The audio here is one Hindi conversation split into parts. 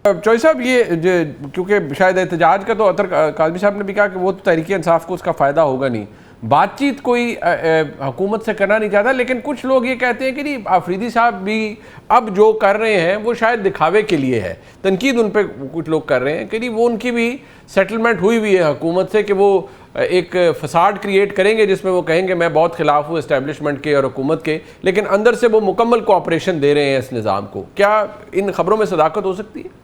चौधरी साहब, ये क्योंकि शायद एहतजाज का तो अतर काज़मी साहब ने भी कहा कि वो तो तहरीक इंसाफ को उसका फ़ायदा होगा नहीं, बातचीत कोई हुकूमत से करना नहीं चाहता, लेकिन कुछ लोग ये कहते हैं कि नहीं, आफरीदी साहब भी अब जो कर रहे हैं वो शायद दिखावे के लिए है। तनकीद उन पर कुछ लोग कर रहे हैं कि नहीं, वो उनकी भी सेटलमेंट हुई हुई है हुकूमत से कि वो एक फसाड क्रिएट करेंगे जिसमें वो कहेंगे मैं बहुत खिलाफ हूँ इस्टेब्लिशमेंट के और हुकूमत के, लेकिन अंदर से वो मुकम्मल कोऑपरेशन दे रहे हैं इस निज़ाम को। क्या इन खबरों में सदाकत हो सकती है?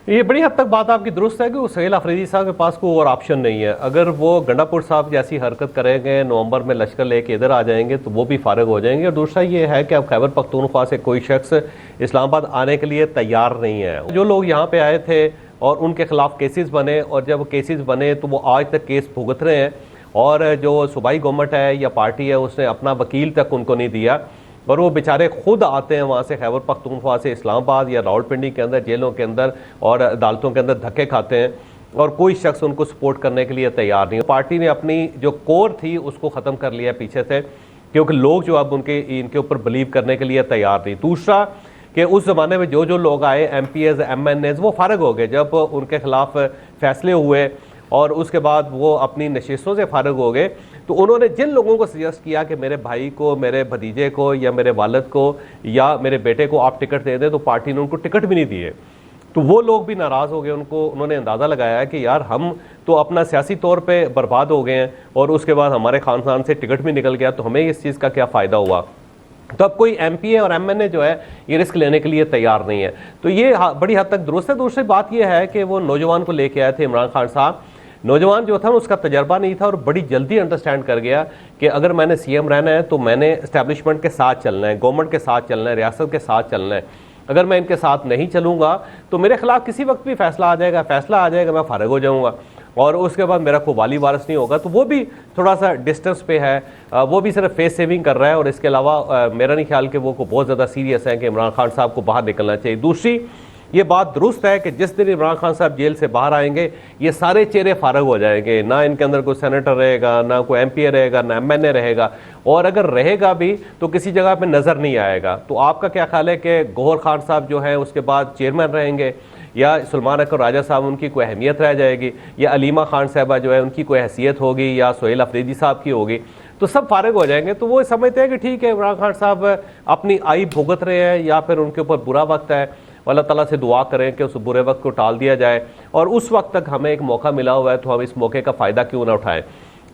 ये बड़ी हद तक बात आपकी दुरुस्त है कि वो सुहेल अफरीदी साहब के पास कोई और ऑप्शन नहीं है। अगर वो गंडापुर साहब जैसी हरकत करेंगे, नवंबर में लश्कर लेके इधर आ जाएंगे तो वो भी फारिग हो जाएंगे। और दूसरा ये है कि अब खैबर पख्तूनख्वा से कोई शख्स इस्लामाबाद आने के लिए तैयार नहीं है। जो लोग यहाँ पे आए थे और उनके खिलाफ केसेस बने, और जब केसेस बने तो वो आज तक केस भुगत रहे हैं, और जो सूबाई गवर्नमेंट है या पार्टी है उसने अपना वकील तक उनको नहीं दिया, और वो बेचारे खुद आते हैं वहाँ से खैबर पख्तूनख्वा से इस्लामाबाद या रावलपिंडी के अंदर जेलों के अंदर और अदालतों के अंदर धक्के खाते हैं, और कोई शख्स उनको सपोर्ट करने के लिए तैयार नहीं। पार्टी ने अपनी जो कोर थी उसको ख़त्म कर लिया पीछे से, क्योंकि लोग जो अब इनके ऊपर बिलीव करने के लिए तैयार नहीं। दूसरा कि उस ज़माने में जो लोग आए MPs MNAs वो फारिग हो गए जब उनके खिलाफ फैसले हुए, और उसके बाद वो अपनी नशिस्तों से फारिग हो गए। तो उन्होंने जिन लोगों को सजेस्ट किया कि मेरे भाई को, मेरे भतीजे को या मेरे वालिद को या मेरे बेटे को आप टिकट दे दें, तो पार्टी ने उनको टिकट भी नहीं दिए। तो वो लोग भी नाराज़ हो गए। उन्होंने अंदाज़ा लगाया कि यार हम तो अपना सियासी तौर पे बर्बाद हो गए हैं, और उसके बाद हमारे ख़ानदान से टिकट भी निकल गया, तो हमें इस चीज़ का क्या फ़ायदा हुआ। तो अब कोई MPA और MNA जो है ये रिस्क लेने के लिए तैयार नहीं है। तो ये बड़ी हद तक दुरुस्त है। दूसरी बात ये है कि वो नौजवान को लेके आए थे इमरान खान साहब। नौजवान जो था उसका तजर्बा नहीं था और बड़ी जल्दी अंडरस्टैंड कर गया कि अगर मैंने CM रहना है तो मैंने इस्टेब्लिशमेंट के साथ चलना है, गवर्नमेंट के साथ चलना है, रियासत के साथ चलना है। अगर मैं इनके साथ नहीं चलूँगा तो मेरे खिलाफ किसी वक्त भी फैसला आ जाएगा, मैं फारिग हो जाऊँगा, और उसके बाद मेरा कोई वाली वारिस नहीं होगा। तो वो भी थोड़ा सा डिस्टेंस पे है, वो भी सिर्फ फेस सेविंग कर रहा है, और इसके अलावा मेरा नहीं ख्याल कि वो को बहुत ज़्यादा सीरियस है कि इमरान खान साहब को बाहर निकलना चाहिए। दूसरी ये बात दुरुस्त है कि जिस दिन इमरान खान साहब जेल से बाहर आएंगे ये सारे चेहरे फारिग हो जाएंगे, ना इनके अंदर कोई सेनेटर रहेगा, ना कोई MPA रहेगा, ना MNA रहेगा, और अगर रहेगा भी तो किसी जगह पे नज़र नहीं आएगा। तो आपका क्या ख्याल है कि गौहर खान साहब जो हैं उसके बाद चेयरमैन रहेंगे, या सलमान अकबर राजा साहब उनकी कोई अहमियत रह जाएगी, या अलीमा खान साहबा जो है उनकी कोई हैसियत होगी, या सुहेल अफरीदी साहब की होगी, तो सब फारिग हो जाएंगे। तो वो समझते हैं कि ठीक है इमरान खान साहब अपनी आई भुगत रहे हैं, या फिर उनके ऊपर बुरा वक्त है, अल्लाह ताला से दुआ करें कि उस बुरे वक्त को टाल दिया जाए, और उस वक्त तक हमें एक मौका मिला हुआ है तो हम इस मौके का फ़ायदा क्यों ना उठाएं।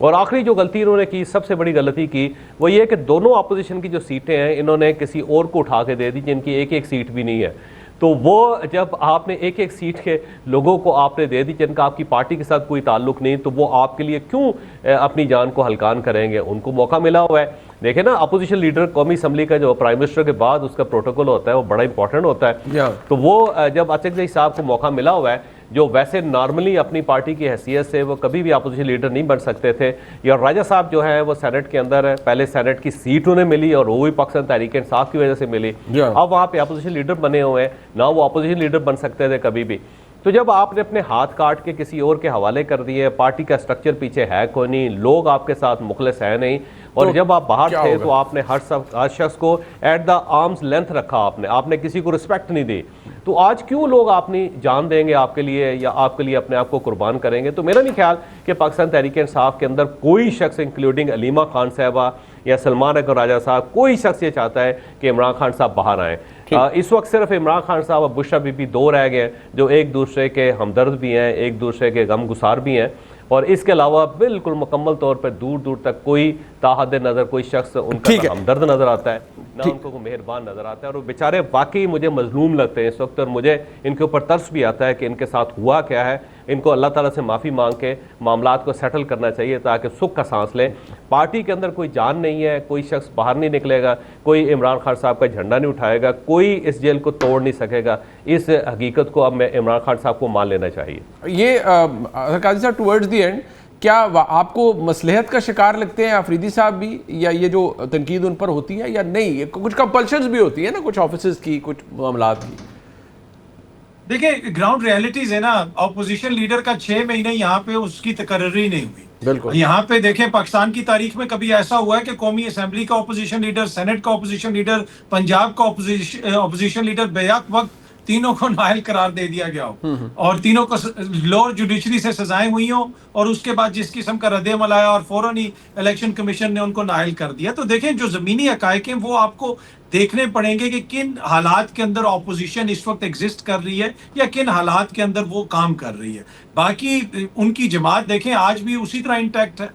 और आखिरी जो गलती इन्होंने की, सबसे बड़ी गलती की, वो ये कि दोनों अपोजिशन की जो सीटें हैं इन्होंने किसी और को उठा के दे दी जिनकी एक एक सीट भी नहीं है। तो वो जब आपने एक एक सीट के लोगों को आपने दे दी जिनका आपकी पार्टी के साथ कोई ताल्लुक नहीं, तो वो आपके लिए क्यों अपनी जान को हल्कान करेंगे। उनको मौका मिला हुआ है। देखे ना, अपोजिशन लीडर कौमी असम्बली का जो प्राइम मिनिस्टर के बाद उसका प्रोटोकॉल होता है वो बड़ा इंपॉर्टेंट होता है। तो वो जब अचकजई साहब को मौका मिला हुआ है, जो वैसे नॉर्मली अपनी पार्टी की हैसियत से वो कभी भी अपोजिशन लीडर नहीं बन सकते थे, या राजा साहब जो है वो सेनेट के अंदर पहले सेनेट की सीट उन्हें मिली और वो भी पाकिस्तान तहरीक इंसाफ की वजह से मिली, अब वहाँ पे अपोजिशन लीडर बने हुए हैं, ना वो अपोजिशन लीडर बन सकते थे कभी भी। तो जब आपने अपने हाथ काट के किसी और के हवाले कर दिए, पार्टी का स्ट्रक्चर पीछे है कोई नहीं, लोग आपके साथ मुखलिस है नहीं, और तो जब आप बाहर थे तो आपने हर शख्स को एट द आर्म्स लेंथ रखा, आपने किसी को रिस्पेक्ट नहीं दी। तो आज क्यों लोग अपनी जान देंगे आपके लिए, या आपके लिए अपने आप को कुर्बान करेंगे। तो मेरा नहीं ख्याल कि पाकिस्तान तहरीक इंसाफ के अंदर कोई शख्स इंक्लूडिंग अलीमा खान साहबा या सलमान अकबर राजा साहब, कोई शख्स ये चाहता है कि इमरान खान साहब बाहर आएँ। इस वक्त सिर्फ इमरान खान साहब और बुशरा बीबी दो रह गए जो एक दूसरे के हमदर्द भी हैं, एक दूसरे के गमगुसार भी हैं, और इसके अलावा बिल्कुल मुकम्मल तौर पर दूर दूर तक कोई ताहद नज़र, कोई शख्स उनका हमदर्द नज़र आता है, ना उनको कोई मेहरबान नज़र आता है। और बेचारे वाकई मुझे मजलूम लगते हैं इस वक्त, और मुझे इनके ऊपर तरस भी आता है कि इनके साथ हुआ क्या है। इनको अल्लाह ताला से माफ़ी मांग के मामलात को सेटल करना चाहिए ताकि सुख का सांस लें। पार्टी के अंदर कोई जान नहीं है, कोई शख्स बाहर नहीं निकलेगा, कोई इमरान खान साहब का झंडा नहीं उठाएगा, कोई इस जेल को तोड़ नहीं सकेगा। इस हकीकत को अब इमरान खान साहब को मान लेना चाहिए। ये काजी साहब, टुवर्ड्स द एंड क्या आपको मसलहत का शिकार लगते हैं अफरीदी साहब भी, या ये जो तनकीद उन पर होती है या नहीं, कुछ कंपल्शंस भी होती है ना कुछ ऑफिसर्स की, कुछ मामलात की। देखिए ग्राउंड रियलिटीज है ना, अपोजिशन लीडर का 6 महीने यहाँ पे उसकी तकर्री नहीं हुई। बिल्कुल यहाँ पे देखें पाकिस्तान की तारीख में कभी ऐसा हुआ है कि कौमी असेंबली का अपोजिशन लीडर, सेनेट का अपोजिशन लीडर, पंजाब का अपोजिशन लीडर बेहक वक्त तीनों को नाअहल करार दे दिया गया हो और तीनों को लोअर जुडिशरी से सजाएं हुई हो और उसके बाद जिस किस्म का रद्द-ए-अमल आया और फौरन ही इलेक्शन कमीशन ने उनको नाअहल कर दिया। तो देखें जो जमीनी हकायक हैं वो आपको देखने पड़ेंगे कि किन हालात के अंदर ऑपोजिशन इस वक्त एग्जिस्ट कर रही है या किन हालात के अंदर वो काम कर रही है। बाकी उनकी जमात देखें आज भी उसी तरह इंटैक्ट है।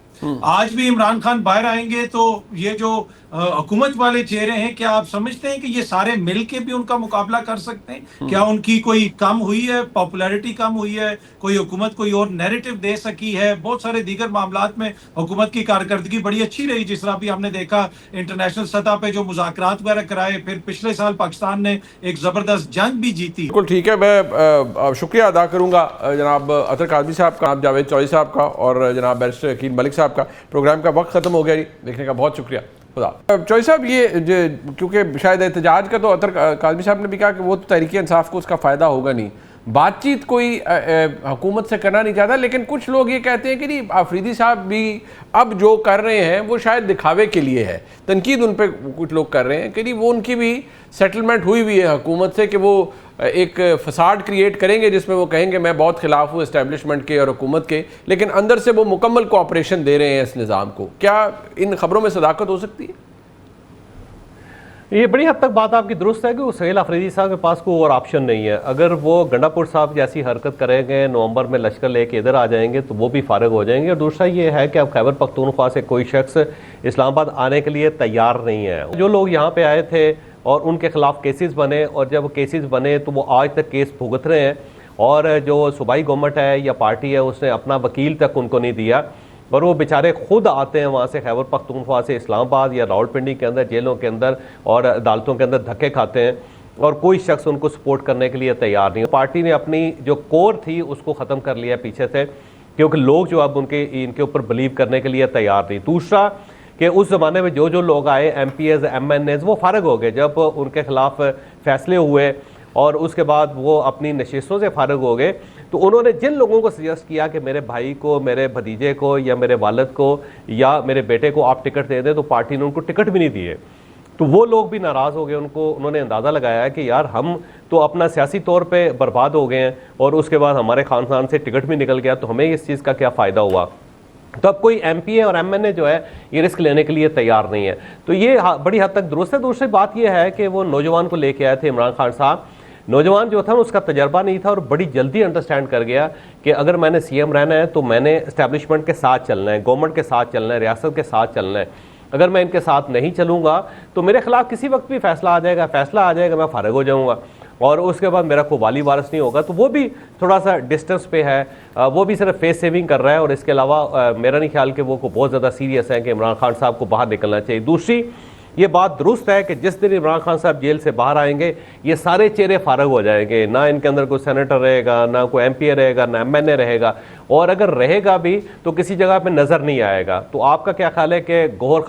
आज भी इमरान खान बाहर आएंगे तो ये जो हुकूमत वाले चेहरे हैं, क्या आप समझते हैं कि ये सारे मिल के भी उनका मुकाबला कर सकते हैं? क्या उनकी कोई कम हुई है, पॉपुलैरिटी कम हुई है, कोई हुकूमत कोई और नैरेटिव दे सकी है? बहुत सारे दीगर मामलात में हुकूमत की कारकर्दगी बड़ी अच्छी रही, जिस तरह भी हमने देखा इंटरनेशनल सतह पे जो मुज़ाकरात वगैरह कराए, फिर पिछले साल पाकिस्तान ने एक जबरदस्त जंग भी जीती। बिल्कुल ठीक है, मैं शुक्रिया अदा करूंगा जनाब अतर काज़मी साहब का, जनाब जावेद चौधरी साहब का और जनाब बैरिस्टर अकील मलिक साहब का। प्रोग्राम का वक्त ख़त्म हो गया जी, देखने का बहुत शुक्रिया। खुदा चौधरी साहब, ये क्योंकि शायद एहतजाज का तो अतर काज़मी साहब ने भी कहा कि वो तो तहरीक इंसाफ को उसका फ़ायदा होगा नहीं, बातचीत कोई हुकूमत से करना नहीं चाहता, लेकिन कुछ लोग ये कहते हैं कि नहीं आफरीदी साहब भी अब जो कर रहे हैं वो शायद दिखावे के लिए है। तनकीद उन पर कुछ लोग कर रहे हैं कि नहीं वो उनकी भी सेटलमेंट हुई हुई है हुकूमत से कि वो एक फसाड क्रिएट करेंगे जिसमें वो कहेंगे मैं बहुत खिलाफ हूँ इस्टेब्लिशमेंट के और हुकूमत के, लेकिन अंदर से वो मुकम्मल कोऑपरेशन दे रहे हैं इस निज़ाम को। क्या इन खबरों में सदाकत हो सकती है? ये बड़ी हद तक बात आपकी दुरुस्त है कि वो सुहेल अफरीदी साहब के पास कोई और ऑप्शन नहीं है। अगर वो गंडापुर साहब जैसी हरकत करेंगे, नवंबर में लश्कर लेके इधर आ जाएंगे तो वो भी फारग हो जाएंगे। और दूसरा ये है कि अब खैबर पख्तूनख्वा से कोई शख्स इस्लामाबाद आने के लिए तैयार नहीं है। जो लोग यहाँ पे आए थे और उनके खिलाफ केसेस बने, और जब केसेस बने तो वो आज तक केस भुगत रहे हैं, और जो सूबाई गवर्नमेंट है या पार्टी है उसने अपना वकील तक उनको नहीं दिया, और वो बेचारे खुद आते हैं वहाँ से खैबर पख्तूनख्वा से इस्लामाबाद या रावलपिंडी के अंदर जेलों के अंदर और अदालतों के अंदर धक्के खाते हैं, और कोई शख्स उनको सपोर्ट करने के लिए तैयार नहीं। पार्टी ने अपनी जो कोर थी उसको ख़त्म कर लिया पीछे से, क्योंकि लोग जो अब इनके ऊपर बिलीव करने के लिए तैयार नहीं। दूसरा कि उस ज़माने में जो लोग आए MPs MNAs वो फारग हो गए जब उनके खिलाफ फैसले हुए, और उसके बाद वो अपनी नशिस्तों से फारग हो गए। तो उन्होंने जिन लोगों को सजेस्ट किया कि मेरे भाई को, मेरे भतीजे को या मेरे वालिद को या मेरे बेटे को आप टिकट दे दें, तो पार्टी ने उनको टिकट भी नहीं दिए। तो वो लोग भी नाराज़ हो गए। उन्होंने अंदाज़ा लगाया कि यार हम तो अपना सियासी तौर पे बर्बाद हो गए हैं, और उसके बाद हमारे ख़ानदान से टिकट भी निकल गया, तो हमें इस चीज़ का क्या फ़ायदा हुआ। तो अब कोई MPA और MNA जो है ये रिस्क लेने के लिए तैयार नहीं है। तो ये बड़ी हद तक दुरुस्त है। दूसरी बात ये है कि वो नौजवान को लेके आए थे इमरान खान साहब। नौजवान जो था उसका तजर्बा नहीं था और बड़ी जल्दी अंडरस्टैंड कर गया कि अगर मैंने CM रहना है तो मैंने इस्टेब्लिशमेंट के साथ चलना है, गवर्नमेंट के साथ चलना है, रियासत के साथ चलना है। अगर मैं इनके साथ नहीं चलूँगा तो मेरे खिलाफ किसी वक्त भी फैसला आ जाएगा, मैं फारग हो जाऊँगा, और उसके बाद मेरा कोई वाली वारिस नहीं होगा। तो वो भी थोड़ा सा डिस्टेंस पे है, वो भी सिर्फ फेस सेविंग कर रहा है, और इसके अलावा मेरा नहीं ख्याल कि वो को बहुत ज़्यादा सीरियस है कि इमरान खान साहब को बाहर निकलना चाहिए। दूसरी ये बात दुरुस्त है कि जिस दिन इमरान खान साहब जेल से बाहर आएंगे ये सारे चेहरे फारग हो जाएंगे, ना इनके अंदर कोई सेनेटर रहेगा, ना कोई MPA रहेगा, ना MNA रहेगा, और अगर रहेगा भी तो किसी जगह पे नज़र नहीं आएगा। तो आपका क्या ख्याल है कि गौहर